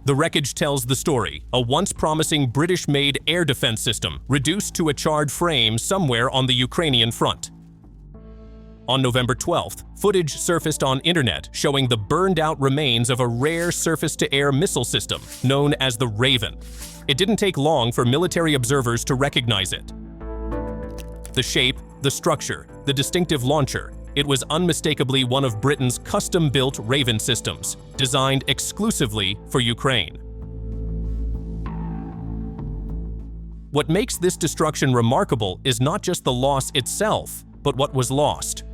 The wreckage tells the story, a once promising British-made air defense system reduced to a charred frame somewhere on the Ukrainian front. On November 12th, footage surfaced on internet showing the burned-out remains of a rare surface-to-air missile system known as the Raven. It didn't take long for military observers to recognize it. The shape, the structure, the distinctive launcher, it was unmistakably one of Britain's custom-built Raven systems, designed exclusively for Ukraine. What makes this destruction remarkable is not just the loss itself, but what was lost.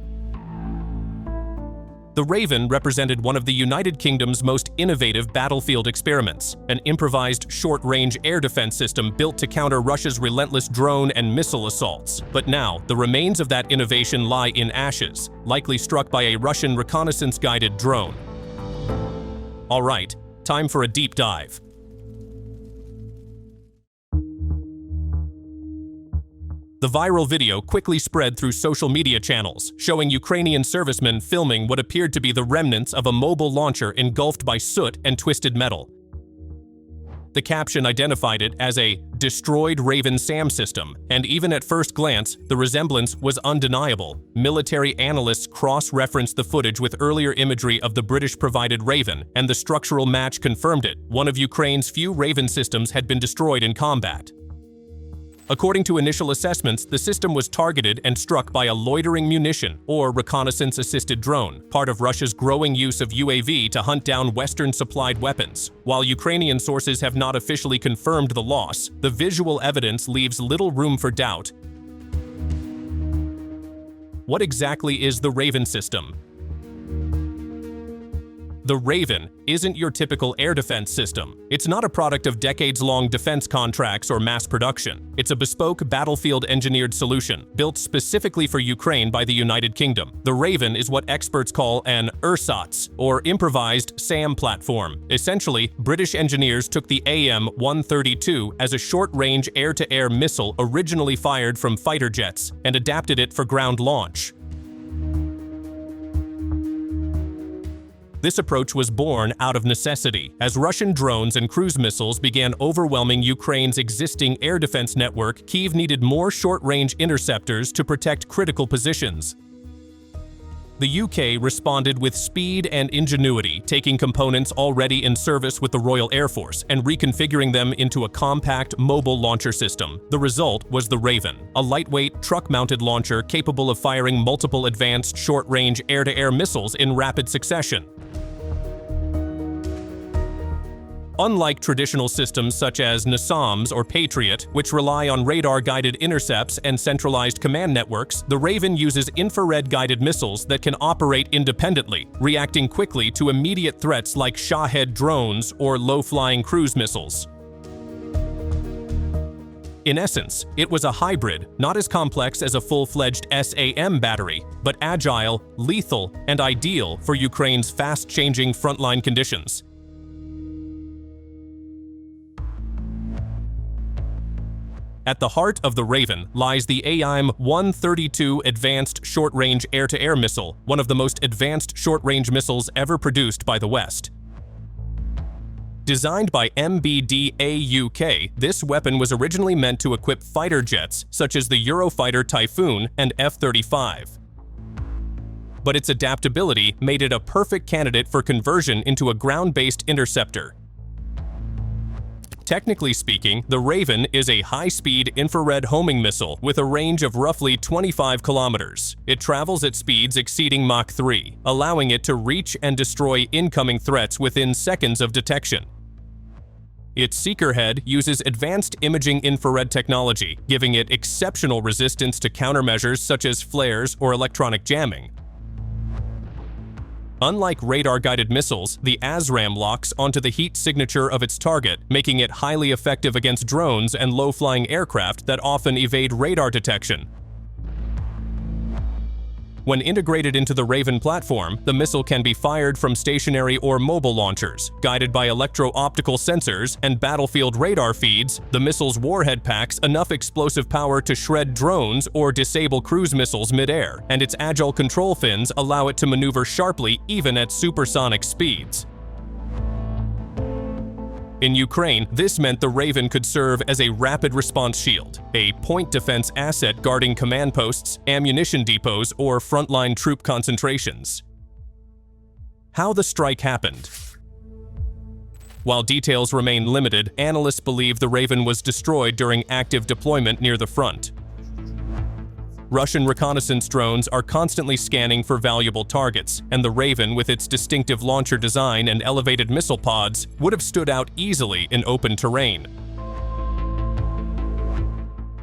The Raven represented one of the United Kingdom's most innovative battlefield experiments, an improvised short-range air defense system built to counter Russia's relentless drone and missile assaults. But now, the remains of that innovation lie in ashes, likely struck by a Russian reconnaissance-guided drone. All right, time for a deep dive. The viral video quickly spread through social media channels, showing Ukrainian servicemen filming what appeared to be the remnants of a mobile launcher engulfed by soot and twisted metal. The caption identified it as a destroyed Raven SAM system, and even at first glance, the resemblance was undeniable. Military analysts cross-referenced the footage with earlier imagery of the British-provided Raven, and the structural match confirmed it. One of Ukraine's few Raven systems had been destroyed in combat. According to initial assessments, the system was targeted and struck by a loitering munition, or reconnaissance-assisted drone, part of Russia's growing use of UAV to hunt down Western-supplied weapons. While Ukrainian sources have not officially confirmed the loss, the visual evidence leaves little room for doubt. What exactly is the Raven system? The Raven isn't your typical air defense system. It's not a product of decades-long defense contracts or mass production. It's a bespoke battlefield-engineered solution, built specifically for Ukraine by the United Kingdom. The Raven is what experts call an ersatz, or improvised SAM platform. Essentially, British engineers took the AIM-132 as a short-range air-to-air missile originally fired from fighter jets and adapted it for ground launch. This approach was born out of necessity, as Russian drones and cruise missiles began overwhelming Ukraine's existing air defense network. Kyiv needed more short-range interceptors to protect critical positions. The UK responded with speed and ingenuity, taking components already in service with the Royal Air Force and reconfiguring them into a compact, mobile launcher system. The result was the Raven, a lightweight, truck-mounted launcher capable of firing multiple advanced short-range air-to-air missiles in rapid succession. Unlike traditional systems such as NASAMS or Patriot, which rely on radar-guided intercepts and centralized command networks, the Raven uses infrared-guided missiles that can operate independently, reacting quickly to immediate threats like Shahed drones or low-flying cruise missiles. In essence, it was a hybrid, not as complex as a full-fledged SAM battery, but agile, lethal, and ideal for Ukraine's fast-changing frontline conditions. At the heart of the Raven lies the AIM-132 Advanced Short-Range Air-to-Air Missile, one of the most advanced short-range missiles ever produced by the West. Designed by MBDA UK, this weapon was originally meant to equip fighter jets such as the Eurofighter Typhoon and F-35. But its adaptability made it a perfect candidate for conversion into a ground-based interceptor. Technically speaking, the Raven is a high-speed infrared homing missile with a range of roughly 25 kilometers. It travels at speeds exceeding Mach 3, allowing it to reach and destroy incoming threats within seconds of detection. Its seeker head uses advanced imaging infrared technology, giving it exceptional resistance to countermeasures such as flares or electronic jamming. Unlike radar-guided missiles, the ASRAAM locks onto the heat signature of its target, making it highly effective against drones and low-flying aircraft that often evade radar detection. When integrated into the Raven platform, the missile can be fired from stationary or mobile launchers. Guided by electro-optical sensors and battlefield radar feeds, the missile's warhead packs enough explosive power to shred drones or disable cruise missiles mid-air, and its agile control fins allow it to maneuver sharply even at supersonic speeds. In Ukraine, this meant the Raven could serve as a rapid response shield, a point defense asset guarding command posts, ammunition depots, or frontline troop concentrations. How the strike happened. While details remain limited, analysts believe the Raven was destroyed during active deployment near the front. Russian reconnaissance drones are constantly scanning for valuable targets, and the Raven, with its distinctive launcher design and elevated missile pods, would have stood out easily in open terrain.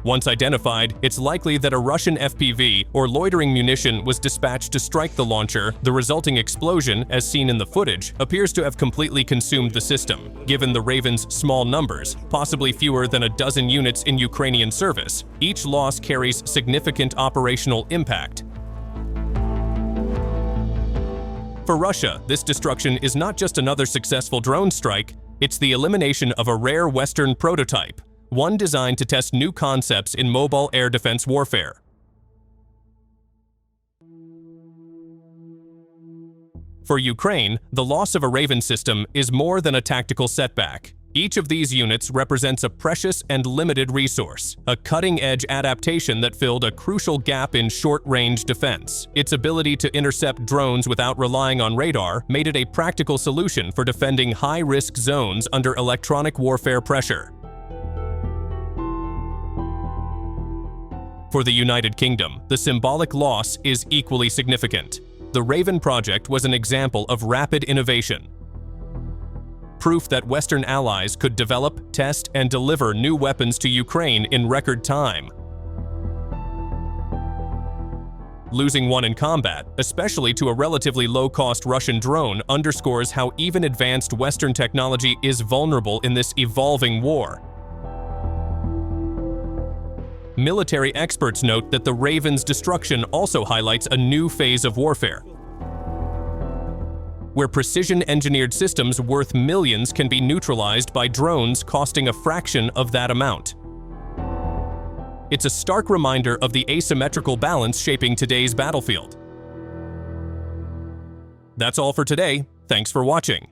Once identified, it's likely that a Russian FPV or loitering munition was dispatched to strike the launcher. The resulting explosion, as seen in the footage, appears to have completely consumed the system. Given the Raven's small numbers, possibly fewer than a dozen units in Ukrainian service, each loss carries significant operational impact. For Russia, this destruction is not just another successful drone strike, it's the elimination of a rare Western prototype, one designed to test new concepts in mobile air defense warfare. For Ukraine, the loss of a Raven system is more than a tactical setback. Each of these units represents a precious and limited resource, a cutting-edge adaptation that filled a crucial gap in short-range defense. Its ability to intercept drones without relying on radar made it a practical solution for defending high-risk zones under electronic warfare pressure. For the United Kingdom, the symbolic loss is equally significant. The Raven project was an example of rapid innovation, proof that Western allies could develop, test, and deliver new weapons to Ukraine in record time. Losing one in combat, especially to a relatively low-cost Russian drone, underscores how even advanced Western technology is vulnerable in this evolving war. Military experts note that the Raven's destruction also highlights a new phase of warfare, where precision-engineered systems worth millions can be neutralized by drones costing a fraction of that amount. It's a stark reminder of the asymmetrical balance shaping today's battlefield. That's all for today. Thanks for watching.